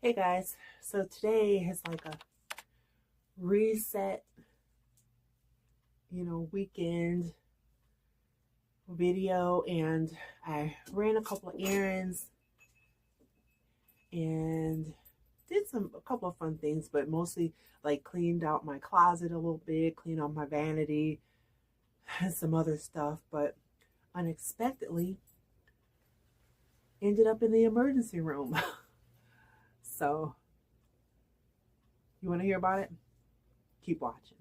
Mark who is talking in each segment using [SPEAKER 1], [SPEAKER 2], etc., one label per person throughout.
[SPEAKER 1] Hey guys, so today is like a reset, weekend video, and I ran a couple of errands and did a couple of fun things, but mostly like cleaned out my closet a little bit, cleaned out my vanity and some other stuff, but unexpectedly ended up in the emergency room. So, you want to hear about it? Keep watching.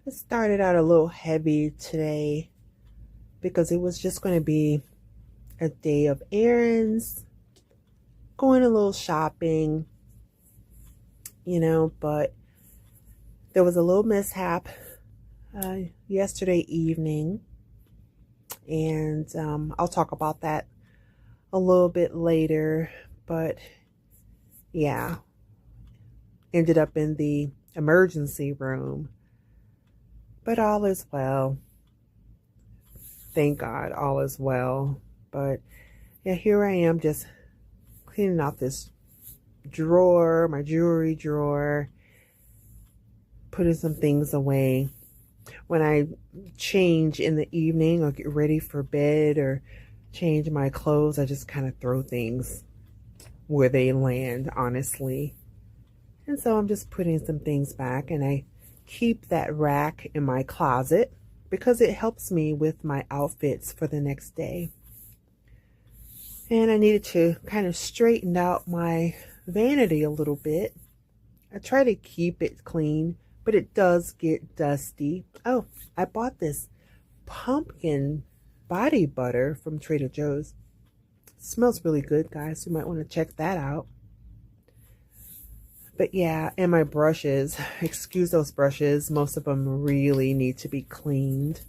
[SPEAKER 1] It started out a little heavy today because it was just going to be a day of errands, going a little shopping, but there was a little mishap yesterday evening, and I'll talk about that a little bit later, but yeah, ended up in the emergency room, but all is well. Thank God, all is well. But yeah, here I am just cleaning out this drawer, my jewelry drawer, putting some things away. When I change in the evening or get ready for bed or change my clothes, I just kind of throw things where they land, honestly. And so I'm just putting some things back, and I keep that rack in my closet because it helps me with my outfits for the next day. And I needed to kind of straighten out my vanity a little bit. I try to keep it clean, but it does get dusty. Oh, I bought this pumpkin body butter from Trader Joe's. It smells really good, guys. You might want to check that out. But yeah, and my brushes, excuse those brushes. Most of them really need to be cleaned.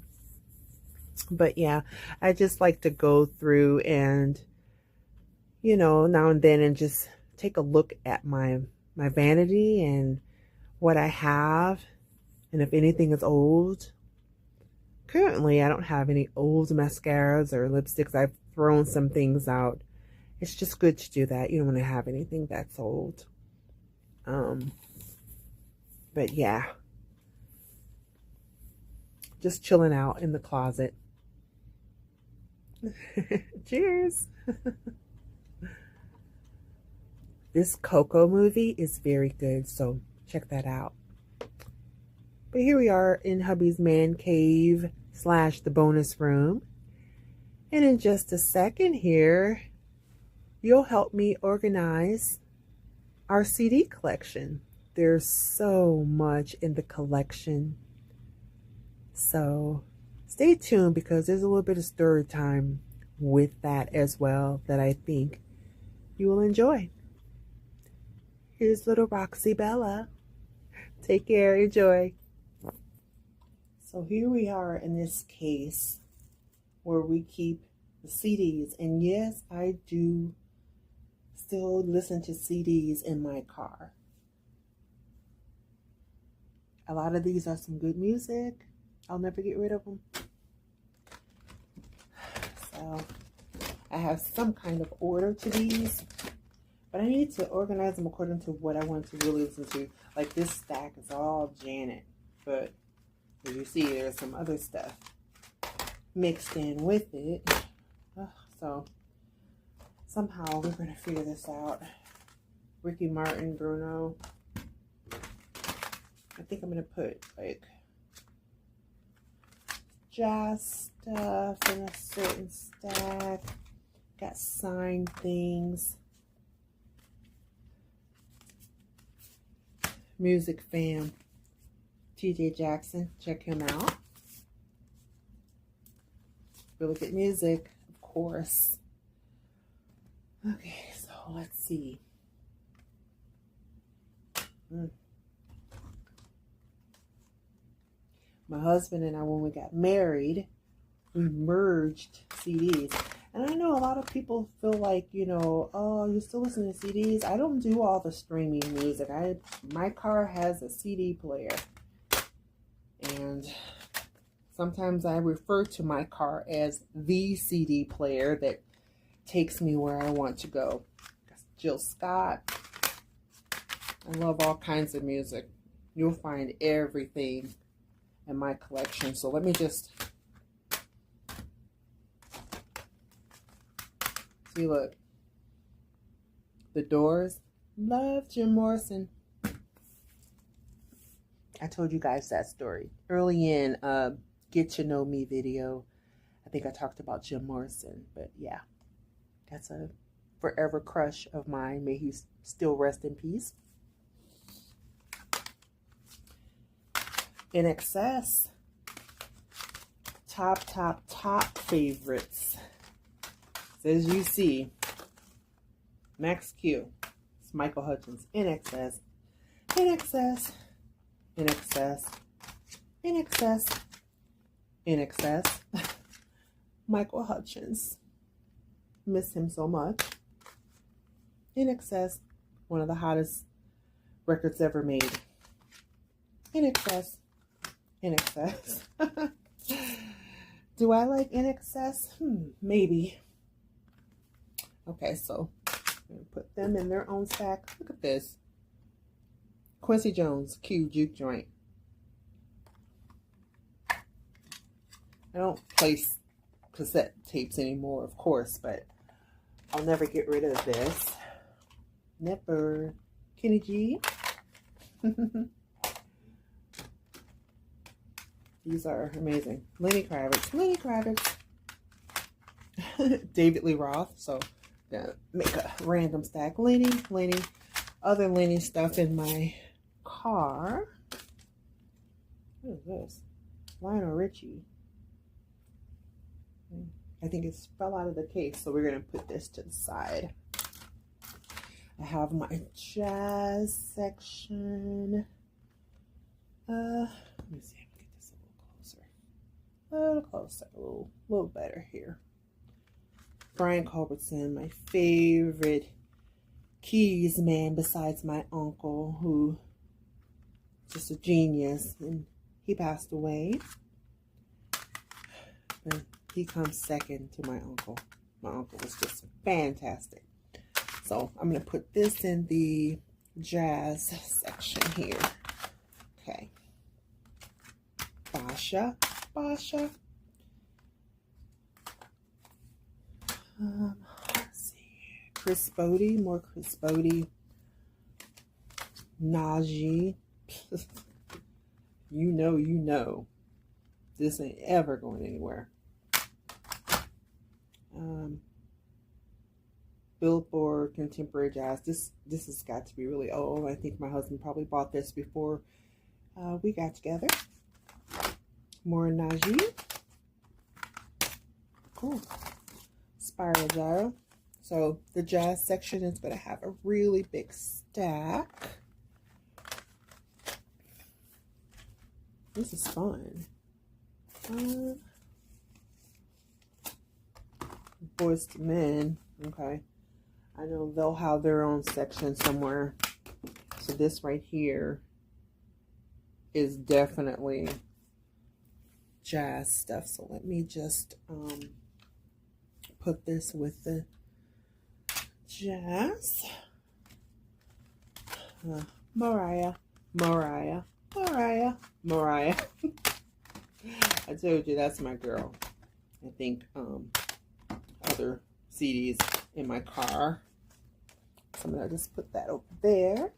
[SPEAKER 1] But yeah, I just like to go through and, now and then and just take a look at my vanity and what I have, and if anything is old. Currently, I don't have any old mascaras or lipsticks. I've thrown some things out. It's just good to do that. You don't want to have anything that's old. But yeah, just chilling out in the closet. Cheers. This Coco movie is very good, so check that out. But here we are in hubby's man cave / the bonus room. And in just a second here, you'll help me organize our CD collection. There's so much in the collection. So stay tuned because there's a little bit of story time with that as well that I think you will enjoy. Here's little Roxy Bella. Take care, enjoy. So here we are in this case where we keep the CDs. And yes, I do still listen to CDs in my car. A lot of these are some good music. I'll never get rid of them. So I have some kind of order to these, but I need to organize them according to what I want to really listen to. Like this stack is all Janet, but as you see, there's some other stuff mixed in with it. So somehow we're going to figure this out. Ricky Martin, Bruno. I think I'm going to put like jazz stuff in a certain stack. Got signed things. Music fan. TJ Jackson. Check him out. Really good music, of course. Okay, so let's see. My husband and I, when we got married, we merged CDs. And I know a lot of people feel like, oh, you're still listening to CDs. I don't do all the streaming music. My car has a CD player. And Sometimes I refer to my car as the CD player that takes me where I want to go. Jill Scott. I love all kinds of music. You'll find everything in my collection. So let me just see, look. The Doors. Love Jim Morrison. I told you guys that story early in Get to Know Me video. I think I talked about Jim Morrison, but yeah, that's a forever crush of mine. May he still rest in peace. In Excess, top favorites. So as you see, Max Q, it's Michael Hutchence. In Excess, In Excess, In Excess, In Excess, In Excess. Michael Hutchence, miss him so much. In Excess, one of the hottest records ever made. In Excess, In Excess. Do I like In Excess? Maybe. Okay, so I'm going to put them in their own stack. Look at this. Quincy Jones, Q Juke Joint. I don't place cassette tapes anymore, of course, but I'll never get rid of this. Never. Kenny G. These are amazing. Lenny Kravitz. Lenny Kravitz. David Lee Roth. So, make a random stack. Lenny. Other Lenny stuff in my car. What is this? Lionel Richie. I think it fell out of the case, so we're going to put this to the side. I have my jazz section. Let me see. A little closer, a little better here. Brian Culbertson, my favorite keys man besides my uncle, who just a genius, and he passed away. But he comes second to my uncle. My uncle was just fantastic. So I'm going to put this in the jazz section here. Okay. Basha. Let's see. Chris Bodie, more Chris Bodie. Najee. You know. This ain't ever going anywhere. Billboard Contemporary Jazz. This has got to be really old. I think my husband probably bought this before we got together. More Najee. Cool. Spiral Gyro. So the jazz section is going to have a really big stack. This is fun. Boys to Men. Okay. I know they'll have their own section somewhere. So this right here is definitely jazz stuff. So let me just put this with the jazz. Mariah. I told you that's my girl. I think other CDs in my car. So I'm gonna just put that over there.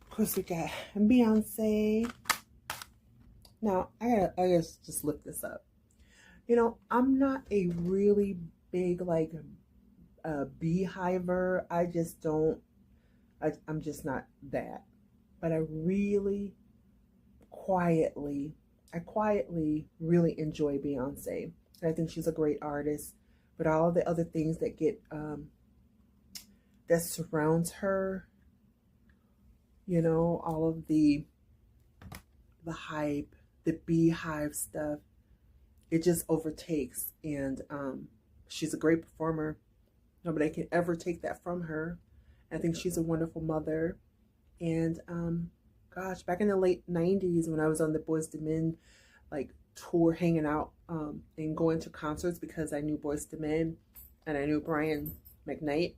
[SPEAKER 1] Of course, we got Beyonce. Now I guess just lift this up. You know, I'm not a really big like beehiver. I just don't. I'm just not that. But I quietly really enjoy Beyonce. I think she's a great artist. But all the other things that get that surrounds her, you know, all of the hype, the beehive stuff, it just overtakes. And she's a great performer. Nobody can ever take that from her. I think she's a wonderful mother. And gosh, back in the late 90s when I was on the Boys to Men, like tour, hanging out and going to concerts because I knew Boyz II Men and I knew Brian McKnight.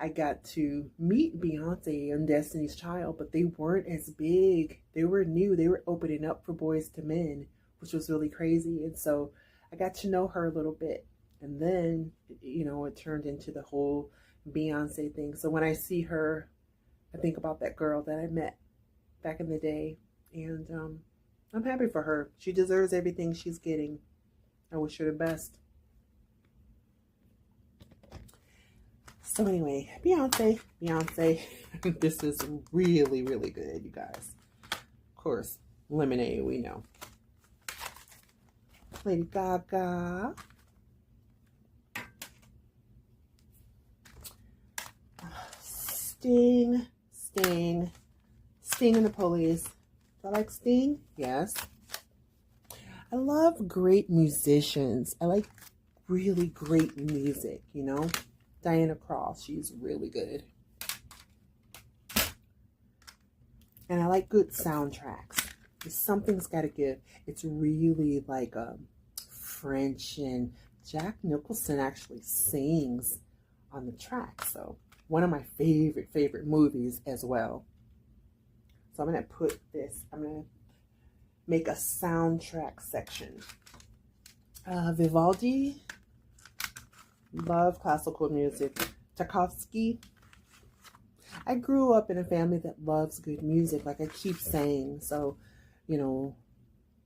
[SPEAKER 1] I got to meet Beyonce and Destiny's Child, but they weren't as big. They were new. They were opening up for Boyz II Men, which was really crazy. And so I got to know her a little bit. And then, you know, it turned into the whole Beyonce thing. So when I see her, I think about that girl that I met back in the day. And I'm happy for her. She deserves everything she's getting. I wish her the best. So anyway, Beyonce. This is really, really good, you guys. Of course, Lemonade, we know. Lady Gaga. Sting and the Police. Do I like Sting? Yes. I love great musicians. I like really great music, you know. Diana Cross, she's really good. And I like good soundtracks. Something's got to give. It's really like French, and Jack Nicholson actually sings on the track. So one of my favorite movies as well. So I'm going to put this, I'm going to make a soundtrack section. Vivaldi. Love classical music. Tchaikovsky. I grew up in a family that loves good music, like I keep saying. So, you know,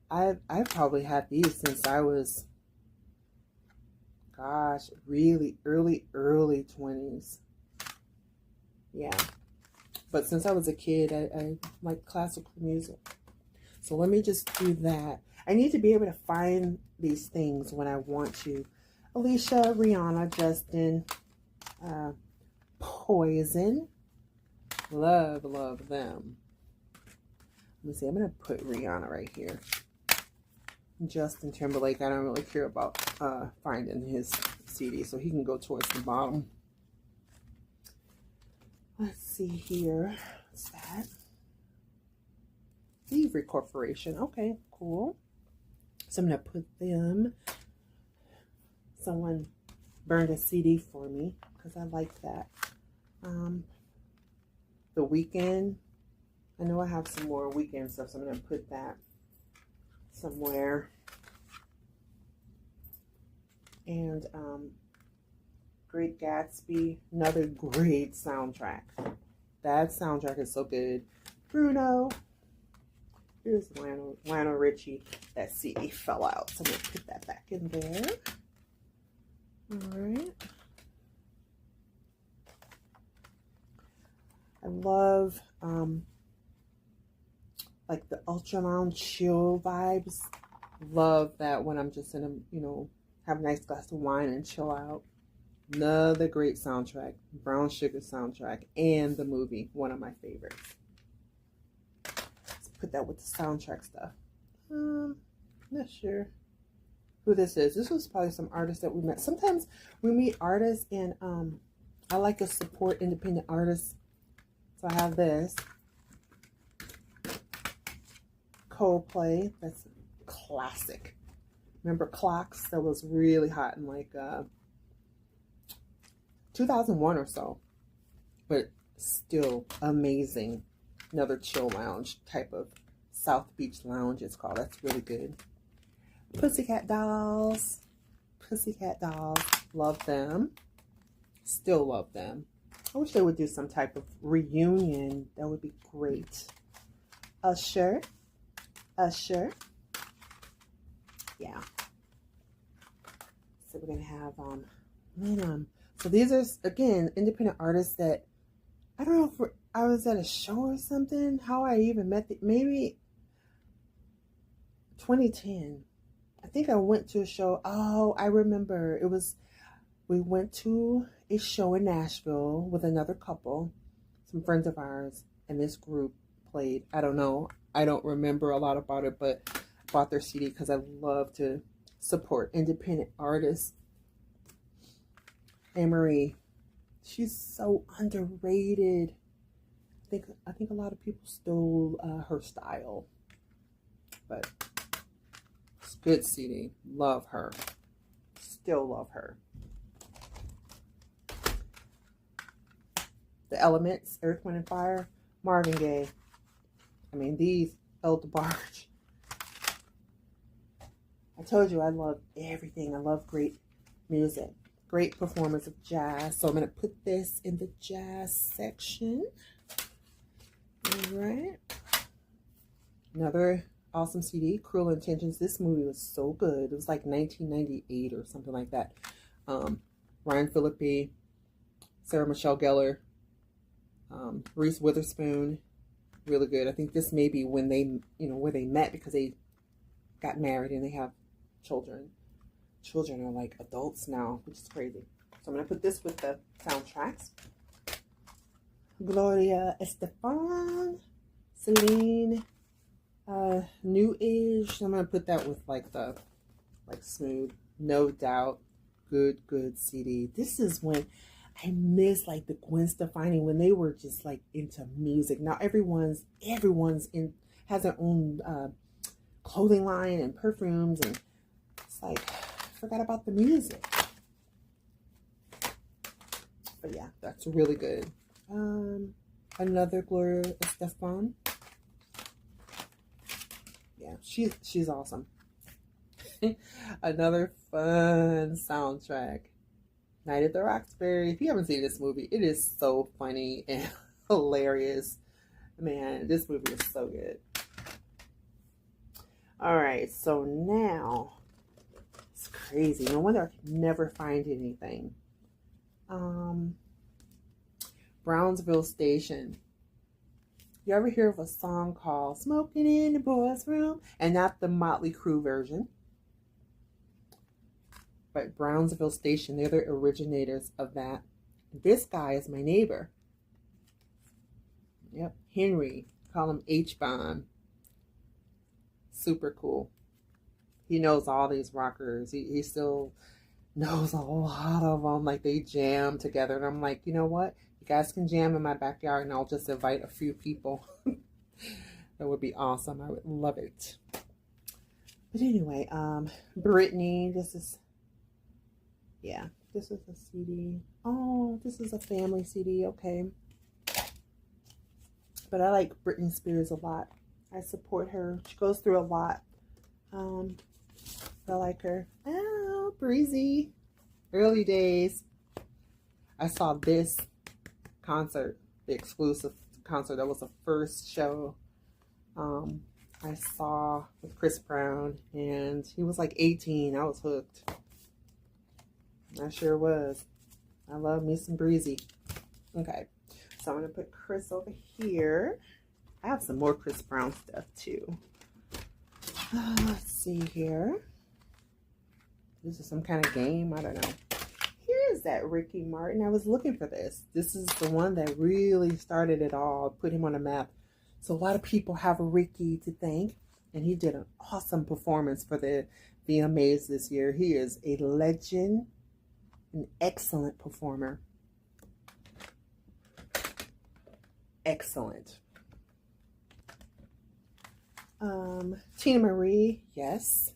[SPEAKER 1] I've probably had these since I was, gosh, really early 20s. Yeah. But since I was a kid, I like classical music. So let me just do that. I need to be able to find these things when I want to. Alicia, Rihanna, Justin, Poison. Love them. Let me see. I'm going to put Rihanna right here. Justin Timberlake. I don't really care about finding his CD, so he can go towards the bottom. Let's see here. What's that? Thievery Corporation. Okay, cool. So I'm going to put them. Someone burned a CD for me because I like that. The Weeknd. I know I have some more Weeknd stuff, so I'm going to put that somewhere. And Great Gatsby, another great soundtrack. That soundtrack is so good. Bruno. Here's Lionel Richie. That CD fell out, so I'm going to put that back in there. All right. I love like the ultra lounge chill vibes. Love that when I'm just in a, you know, have a nice glass of wine and chill out. Another great soundtrack. Brown Sugar soundtrack and the movie. One of my favorites. Let's put that with the soundtrack stuff. Not sure who this is. This was probably some artists that we met. Sometimes we meet artists and I like to support independent artists. So I have this. Coldplay. That's classic. Remember Clocks? That was really hot in like 2001 or so. But still amazing. Another chill lounge type of South Beach lounge it's called. That's really good. Pussycat Dolls. Love them. Still love them. I wish they would do some type of reunion. That would be great. Usher. Yeah. So we're gonna have so these are again independent artists that I don't know if I was at a show or something. How I even met maybe 2010. I think I went to a show. Oh, I remember. We went to a show in Nashville with another couple, some friends of ours, and this group played. I don't know. I don't remember a lot about it, but I bought their CD because I love to support independent artists. Anne-Marie, she's so underrated. I think a lot of people stole her style, but Good CD. Love her. Still love her. The Elements, Earth, Wind, and Fire, Marvin Gaye. I mean, these, El DeBarge. I told you I love everything. I love great music. Great performance of jazz. So I'm going to put this in the jazz section. All right. Another awesome CD, Cruel Intentions. This movie was so good. It was like 1998 or something like that. Ryan Phillippe, Sarah Michelle Gellar, Reese Witherspoon. Really good. I think this may be when they, where they met, because they got married and they have children. Children are like adults now, which is crazy. So I'm going to put this with the soundtracks. Gloria Estefan, Celine, New Age. I'm going to put that with like the smooth, No Doubt. Good CD. This is when I miss like the Gwen Stefani, when they were just like into music. Now everyone's has their own clothing line and perfumes, and it's like I forgot about the music. But yeah, that's really good. Another Gloria Estefan. Yeah, she's awesome. Another fun soundtrack. Night at the Roxbury. If you haven't seen this movie, it is so funny and hilarious. Man, this movie is so good. All right, so now it's crazy. No wonder I could never find anything. Brownsville Station. You ever hear of a song called Smoking in the Boys Room? And not the Motley Crue version. But Brownsville Station, they're the originators of that. This guy is my neighbor. Yep, Henry. Call him H-Bomb. Super cool. He knows all these rockers. He still knows a lot of them. Like, they jam together. And I'm like, you know what? You guys can jam in my backyard and I'll just invite a few people. That would be awesome. I would love it. But anyway, Brittany, this is a CD. Oh, this is a family CD. Okay. But I like Britney Spears a lot. I support her. She goes through a lot. I like her. Oh, Breezy. Early days. I saw this concert, the exclusive concert. That was the first show I saw with Chris Brown, and he was like 18. I was hooked. I sure was. I love me some Breezy. Okay, so I'm going to put Chris over here. I have some more Chris Brown stuff too. Let's see here. This is some kind of game. I don't know. Here's that Ricky Martin. I was looking for this. This is the one that really started it all, put him on the map. So a lot of people have Ricky to thank, and he did an awesome performance for the VMAs this year. He is a legend, an excellent performer. Excellent. Tina Marie, yes.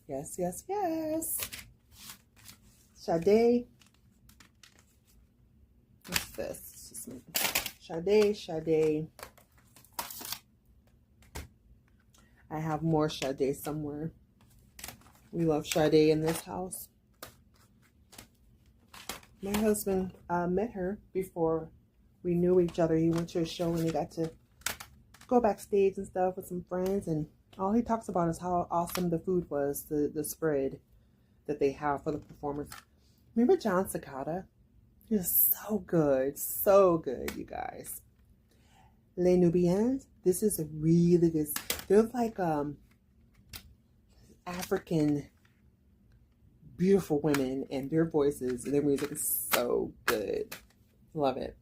[SPEAKER 1] Sade. What's this? Sade. I have more Sade somewhere. We love Sade in this house. My husband met her before we knew each other. He went to a show and he got to go backstage and stuff with some friends, and all he talks about is how awesome the food was, the spread that they have for the performance. Remember John Cicada? He was so good, you guys. Les Nubians, this is a really good, they're like African beautiful women, and their voices, their music is so good. Love it.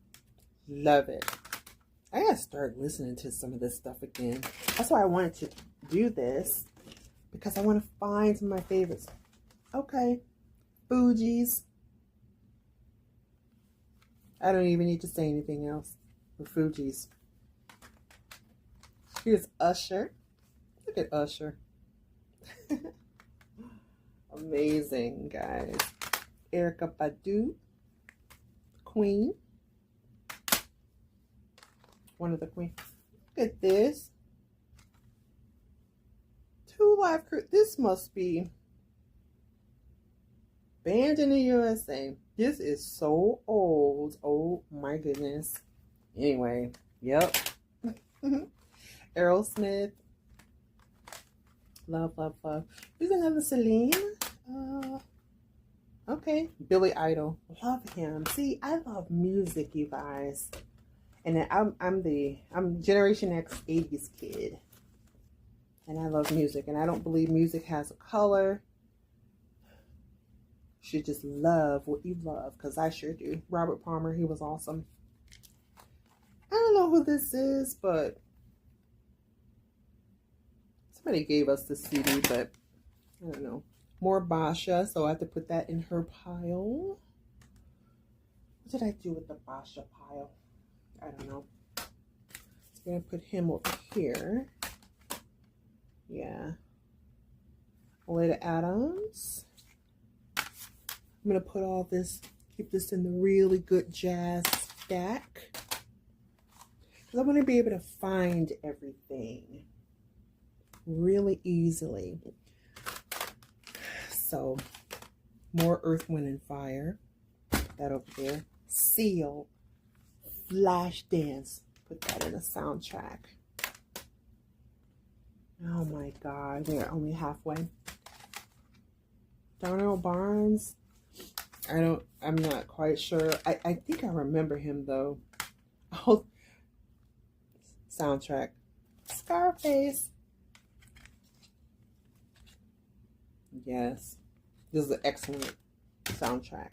[SPEAKER 1] I gotta start listening to some of this stuff again. That's why I wanted to do this, because I want to find some of my favorites. Okay, Fugees. I don't even need to say anything else with Fugees. Here's Usher. Look at Usher. Amazing, guys. Erykah Badu, Queen. One of the queens. Look at this. 2 Live Crew. This must be banned in the USA. This is so old. Oh my goodness. Anyway, yep. Aerosmith. Love, love, love. Here's another Celine. Okay. Billy Idol. Love him. See, I love music, you guys. And I'm Generation X 80s kid. And I love music. And I don't believe music has a color. You should just love what you love. Because I sure do. Robert Palmer, he was awesome. I don't know who this is, but somebody gave us the CD, but I don't know. More Basha, so I have to put that in her pile. What did I do with the Basha pile? I don't know. So I'm going to put him over here. Yeah. Oleta Adams. I'm going to put all this, keep this in the really good jazz stack. Because I want to be able to find everything really easily. So, more Earth, Wind, and Fire. That over there. Seal. Flashdance. Put that in the soundtrack. Oh my God. We're only halfway. Darnell Barnes. I'm not quite sure. I think I remember him though. Oh, soundtrack. Scarface. Yes. This is an excellent soundtrack.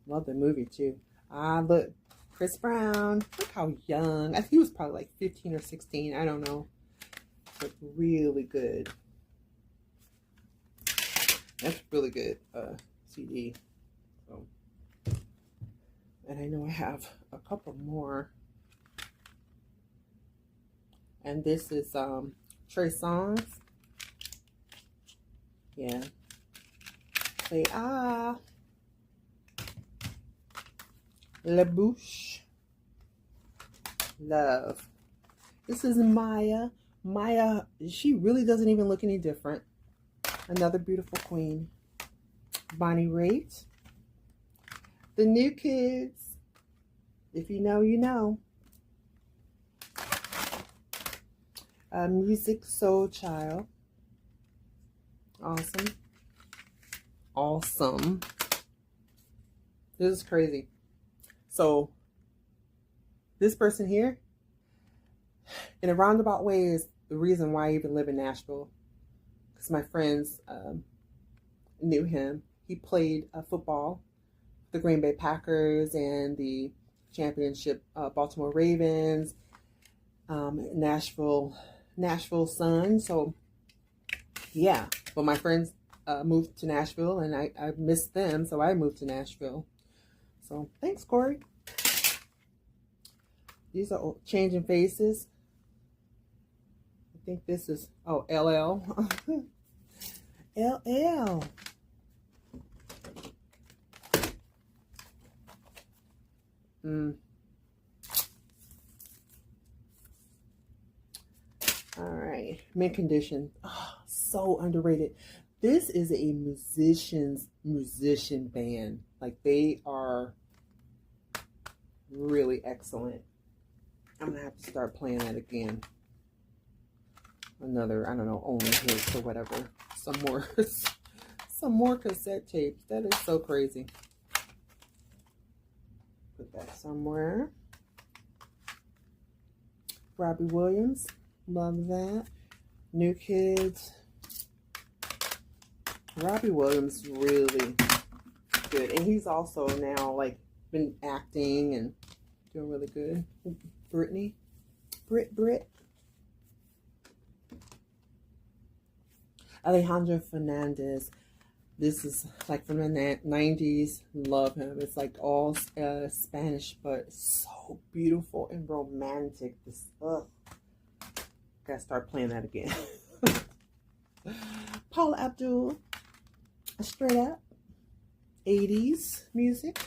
[SPEAKER 1] Love the movie too. Ah, look. Chris Brown. Look how young. I think he was probably like 15 or 16. I don't know. But really good. That's really good CD. So, and I know I have a couple more. And this is Trey Songz. Yeah. Say ah. La Bouche. Love. This is Maya. Maya, she really doesn't even look any different. Another beautiful queen. Bonnie Raitt. The New Kids. If you know, you know. Music Soul Child. Awesome. Awesome. This is crazy. So, this person here, in a roundabout way, is the reason why I even live in Nashville. Because my friends knew him. He played football, the Green Bay Packers and the championship Baltimore Ravens, Nashville Sun. So, yeah. But my friends moved to Nashville, and I missed them, so I moved to Nashville. So, thanks, Corey. These are Changing Faces. I think this is, oh, LL. LL. All right. Mint Condition. Oh, so underrated. This is a musician band. Like, they are really excellent. I'm gonna have to start playing that again. Another, I don't know, only hits or whatever. Some more cassette tapes. That is so crazy. Put that somewhere. Robbie Williams. Love that. New Kids. Robbie Williams is really good. And he's also now like been acting and doing really good. Brit. Alejandro Fernandez. This is like from the 90s. Love him. It's like all Spanish, but so beautiful and romantic. This, gotta start playing that again. Paula Abdul. straight up 80s music.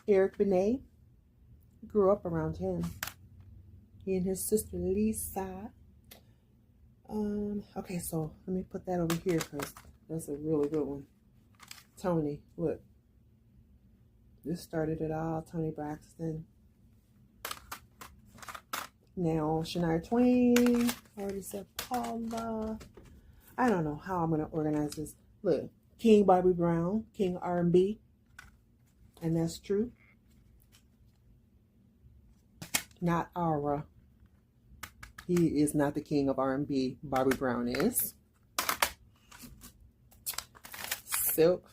[SPEAKER 1] Eric Benet grew up around him. He and his sister Lisa. Okay, so let me put that over here because that's a really good one. Tony, look. This started it all. Tony Braxton. Now Shania Twain. I already said Paula. I don't know how I'm going to organize this. Look, King Bobby Brown, King R&B. And that's true. Not Aura. He is not the king of R&B. Bobby Brown is. Silk.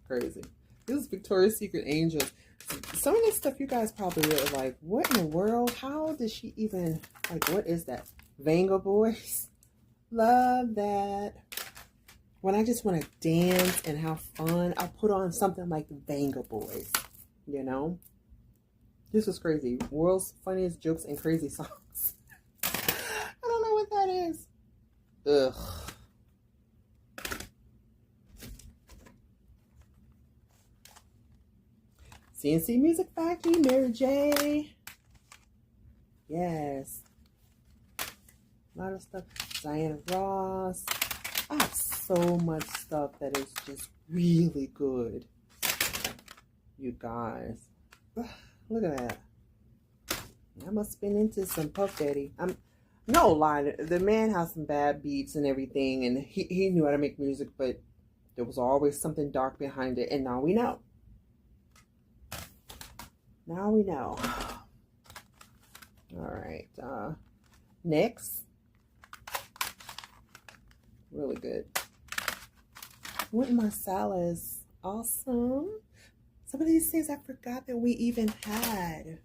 [SPEAKER 1] Crazy. This is Victoria's Secret Angels. Some of this stuff you guys probably are like, what in the world? How did she even, like, what is that? Vanga Boys. Love that. When I just want to dance and have fun, I'll put on something like the Vanga Boys. You know? This is crazy. World's funniest jokes and crazy songs. I don't know what that is. Ugh. CNC Music Factory, Mary J. Yes. A lot of stuff. Diana Ross. I have so much stuff that is just really good. You guys. Look at that. I must have been into some Puff Daddy. I'm no lie. The man has some bad beats and everything, and he knew how to make music, but there was always something dark behind it, and now we know. Now we know. All right. Next. Really good. Wynton Marsalis. Awesome. Some of these things I forgot that we even had.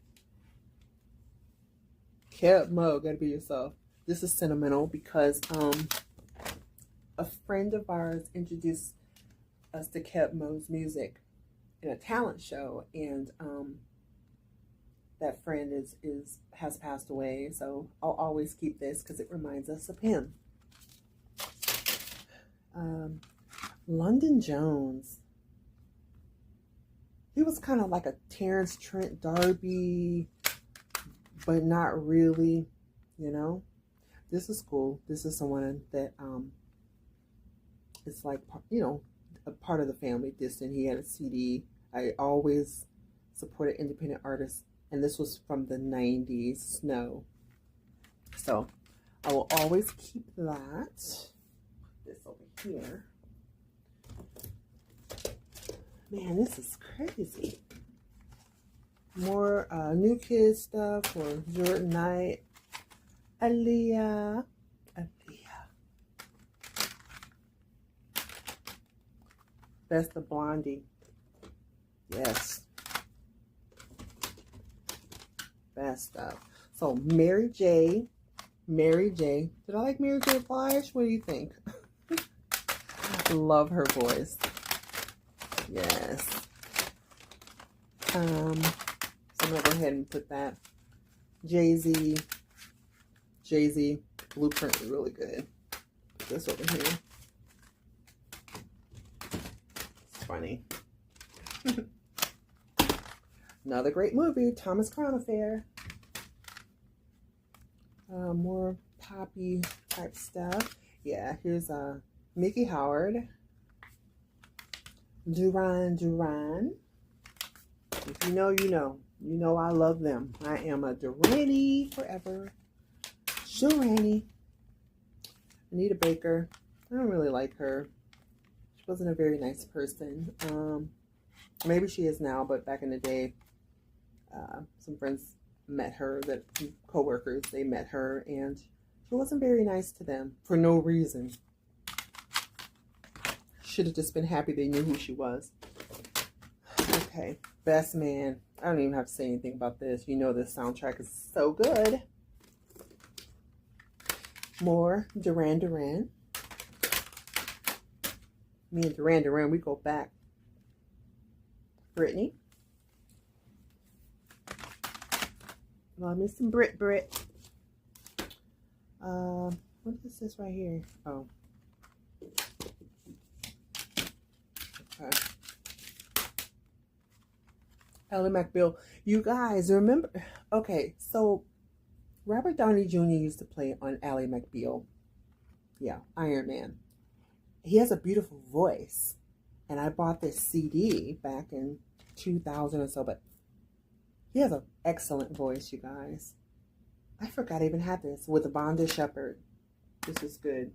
[SPEAKER 1] Kept Mo, gotta be yourself. This is sentimental because a friend of ours introduced us to Kept Mo's music in a talent show, and that friend has passed away, so I'll always keep this because it reminds us of him. London Jones. He was kind of like a Terrence Trent D'Arby, but not really, you know. This is cool. This is someone that it's like, you know, a part of the family, distant. He had a CD. I always supported independent artists, and this was from the 90s, Snow. So I will always keep that. Put this over here. Man, this is crazy. More New Kids stuff for Jordan Knight. Aaliyah. That's the Blondie. Yes. Best stuff. So Mary J. Did I like Mary J. Blige? What do you think? Love her voice. Yes. So I'm gonna go ahead and put that. Jay-Z. Blueprint is really good. Put this over here. It's funny. Another great movie, Thomas Crown Affair. More poppy type stuff. Yeah, here's Mickey Howard. Duran. If you know, you know. You know I love them. I am a Duranie forever. Duranie. Anita Baker. I don't really like her. She wasn't a very nice person. Maybe she is now, but back in the day, some friends met her, that co-workers, they met her, and she wasn't very nice to them for no reason. Should have just been happy they knew who she was. Okay, Best Man. I don't even have to say anything about this. You know this soundtrack is so good. More Duran. Me and Duran, we go back. Britney. Love me some Brit. What is this right here? Oh. Okay. Ally McBeal. You guys remember? Okay, so Robert Downey Jr. used to play on Ally McBeal. Yeah, Iron Man. He has a beautiful voice. And I bought this CD back in 2000 or so, but he has an excellent voice, you guys. I forgot I even had this with the Bonda Shepherd. This is good.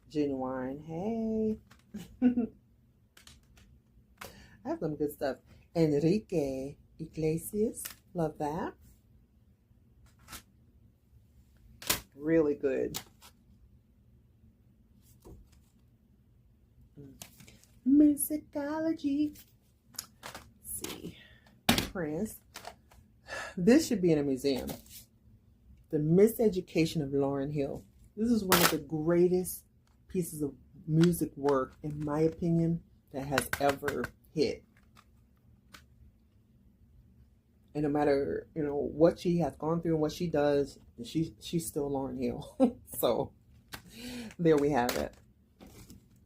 [SPEAKER 1] Genuine. Hey. I have some good stuff. Enrique Iglesias. Love that. Really good. Musicology. Let's see. Prince. This should be in a museum. The Miseducation of Lauryn Hill. This is one of the greatest pieces of music work, in my opinion, that has ever hit. And no matter, what she has gone through and what she does, she's still Lauryn Hill. So there we have it.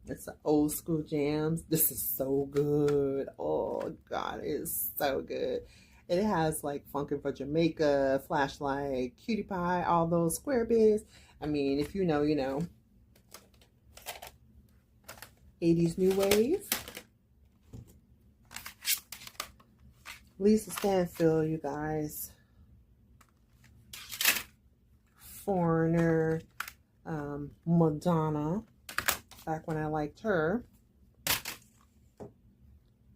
[SPEAKER 1] It's the old school jams. This is so good. Oh God, it is so good. It has like Funkin' for Jamaica, Flashlight, Cutie Pie, all those square biz. I mean, if you know, you know. 80s New Wave. Lisa Stanfield, you guys. Foreigner. Madonna. Back when I liked her.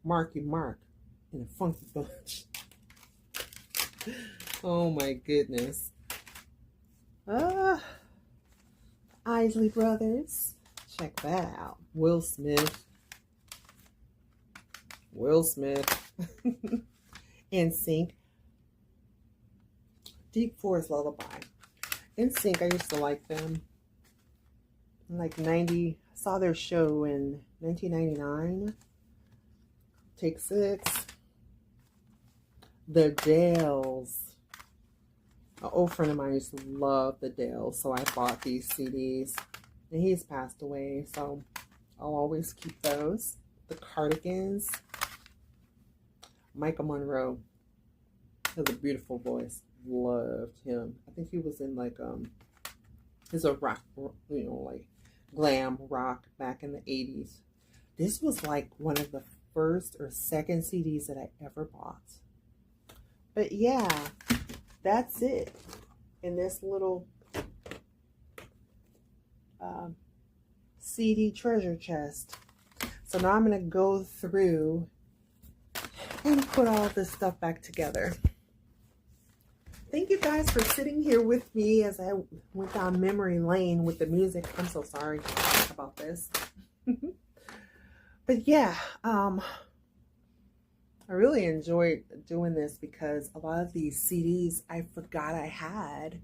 [SPEAKER 1] Marky Mark in a Funky Bunch. Oh my goodness. Isley Brothers. Check that out. Will Smith. NSYNC. Deep Forest Lullaby. NSYNC, I used to like them. Like 90, saw their show in 1999. Take 6. The Dells. An old friend of mine used to love the Dells, so I bought these CDs. And he's passed away, so I'll always keep those. The Cardigans. Michael Monroe. He has a beautiful voice. Loved him. I think he was in like he's a rock, like glam rock back in the 80s. This was like one of the first or second CDs that I ever bought. But yeah, that's it in this little CD treasure chest. So now I'm going to go through and put all this stuff back together. Thank you guys for sitting here with me as I went down memory lane with the music. I'm so sorry about this. But yeah, I really enjoyed doing this because a lot of these CDs I forgot I had.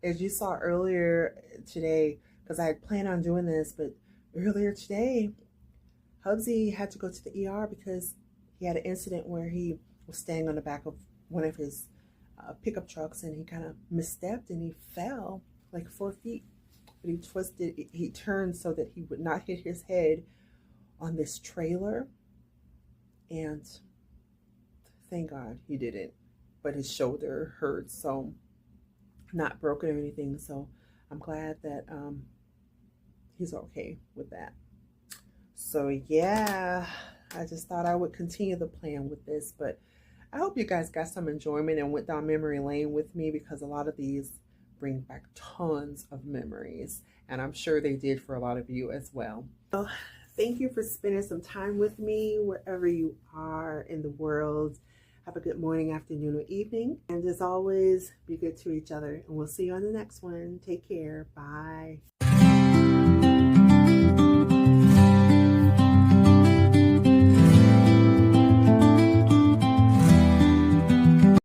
[SPEAKER 1] As you saw earlier today, because I had planned on doing this, but earlier today, Hubsy had to go to the ER because he had an incident where he was standing on the back of one of his pickup trucks and he kind of misstepped and he fell like 4 feet. But he turned so that he would not hit his head on this trailer. And thank God he didn't. But his shoulder hurt, so not broken or anything. So I'm glad that he's okay with that. So yeah, I just thought I would continue the plan with this, but I hope you guys got some enjoyment and went down memory lane with me, because a lot of these bring back tons of memories, and I'm sure they did for a lot of you as well. So thank you for spending some time with me wherever you are in the world. Have a good morning, afternoon, or evening. And as always, be good to each other, and we'll see you on the next one. Take care. Bye.